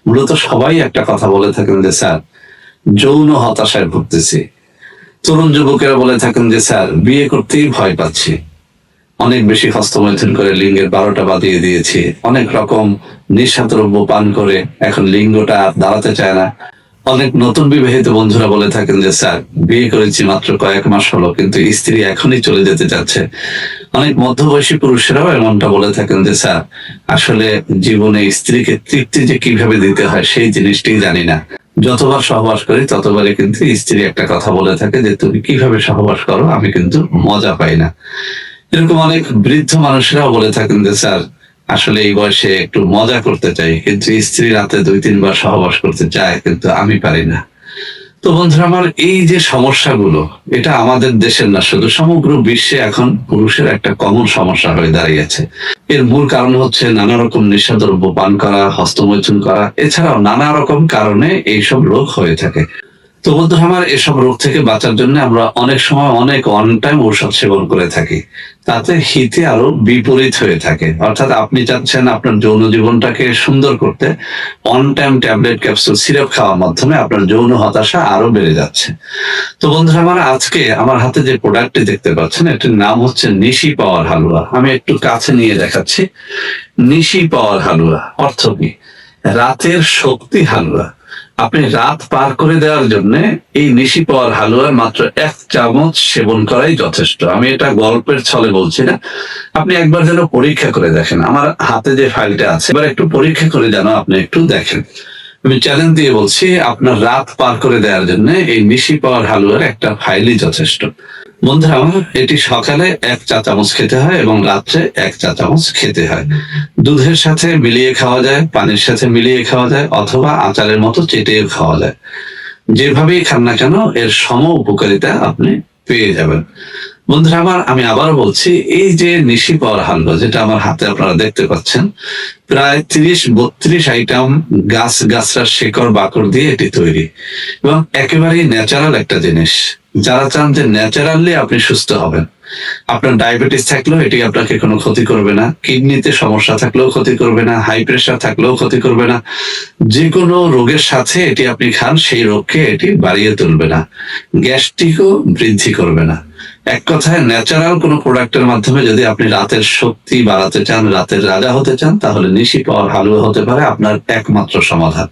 মূলত সবাই একটা কথা বলে থাকেন যে স্যার যৌন হতাশায় ভুগতেছি। তরুণ যুবকেরা বলে থাকেন যে স্যার বিয়ে করতেই ভয় পাচ্ছি, অনেক বেশি হস্তমৈথুন করে লিঙ্গের 12টা বাজিয়ে দিয়েছি, অনেক রকম নেশাদ্রব্য পান করে এখন লিঙ্গটা আর দাঁড়াতে চায় না। অনেক নতুন বিবাহিত বন্ধুরা বলে থাকেন যে স্যার বিয়ে করেছি মাত্র কয়েক মাস হলো, কিন্তু স্ত্রী এখনই চলে যেতে চাচ্ছে। অনেক মধ্যবয়সী পুরুষেরাও এমনটা বলে থাকেন যে স্যার আসলে জীবনে স্ত্রীকে তৃপ্তি যে কিভাবে দিতে হয় সেই জিনিসটি জানি না। যতবার সহবাস করি ততবারই কিন্তু স্ত্রী একটা কথা বলে থাকে যে তুমি কিভাবে সহবাস করো, আমি কিন্তু মজা পাই না। এরকম অনেক বৃদ্ধ মানুষেরাও বলে থাকেন যে স্যার আসলে এই বয়সে একটু মজা করতে চাই, কিন্তু স্ত্রী রাতে 2-3 বার সহবাস করতে চায়, কিন্তু আমি পারি না। তো বন্ধুরা আমার, এই যে সমস্যাগুলো, এটা আমাদের দেশের না, শুধু সমগ্র বিশ্বে এখন পুরুষের একটা কমন সমস্যা হয়ে দাঁড়িয়েছে। এর মূল কারণ হচ্ছে নানা রকম নেশাদ্রব্য পান করা, হস্তমৈথুন করা, এছাড়াও নানা রকম কারণে এইসব রোগ হয়ে থাকে। তো বন্ধুরা আমার, এসব রোগ থেকে বাঁচার জন্য আমরা অনেক সময় অনেক অন টাইম ঔষধ সেবন করে থাকি, তাতে হিতে আরো বিপরীত হয়ে থাকে। অর্থাৎ আপনি চাচ্ছেন আপনার যৌন জীবনটাকে সুন্দর করতে, on time tablet capsule syrup খাওয়ার মাধ্যমে আপনার যৌন হতাশা আরো বেড়ে যাচ্ছে। তো বন্ধুরা আমার, আজকে আমার হাতে যে প্রোডাক্টটি দেখতে পাচ্ছেন এটির নাম হচ্ছে নিশি পাওয়ার হালুয়া। আমি একটু কাছে নিয়ে দেখাচ্ছি। নিশি পাওয়ার হালুয়া অর্থ কি? রাতের শক্তি হালুয়া। আপনি রাত পার করে দেওয়ার জন্য এই নিশি পাওয়ার হালুয়া মাত্র 1 চামচ সেবন করাই যথেষ্ট। আমি এটা গল্পের ছলে বলছি না, আপনি একবার যেন পরীক্ষা করে দেখেন। আমার হাতে যে ফাইলটা আছে এবার একটু পরীক্ষা করে যেন আপনি একটু দেখেন। আমি চ্যালেঞ্জ দিয়ে বলছি, আপনার রাত পার করে দেওয়ার জন্য এই নিশি পাওয়ার হালুয়ার একটা ফাইলই যথেষ্ট। বন্ধুরা আমার, এটি সকালে 1 চা চামচ খেতে হয় এবং রাত্রে 1 চা চামচ খেতে হয়। দুধের সাথে মিলিয়ে খাওয়া যায়, পানির সাথে মিলিয়ে খাওয়া যায়, অথবা আচারের মতো চেটেও খাওয়া যায়। যেভাবেই খান না কেন এর সম উপকারিতা আপনি পেয়ে যাবেন। বন্ধুরা আমার, আমি আবারও বলছি, এই যে নিশি পাওয়ার হালুয়া যেটা আমার হাতে আপনারা দেখতে পাচ্ছেন, প্রায় 30-32 আইটেম গাছগাছড়ার শেকড় বাকড় দিয়ে এটি তৈরি এবং একেবারেই ন্যাচারাল একটা জিনিস। যারা চান যে ন্যাচারালি আপনি সুস্থ হবেন, আপনার ডায়াবেটিস থাকলেও এটি আপনাকে কোনো ক্ষতি করবে না, কিডনিতে সমস্যা থাকলেও ক্ষতি করবে না, হাই প্রেশার থাকলেও ক্ষতি করবে না, যে কোনো রোগের সাথে এটি আপনি খান সেই রোগকে এটি বাড়িয়ে তুলবে না, গ্যাস্ট্রিকও বৃদ্ধি করবে না। এক কথায় ন্যাচারাল কোনো প্রোডাক্টের মাধ্যমে যদি আপনি রাতের শক্তি বাড়াতে চান, রাতের রাজা হতে চান, তাহলে নিশি পাওয়ার হালুয়া হতে পারে আপনার একমাত্র সমাধান।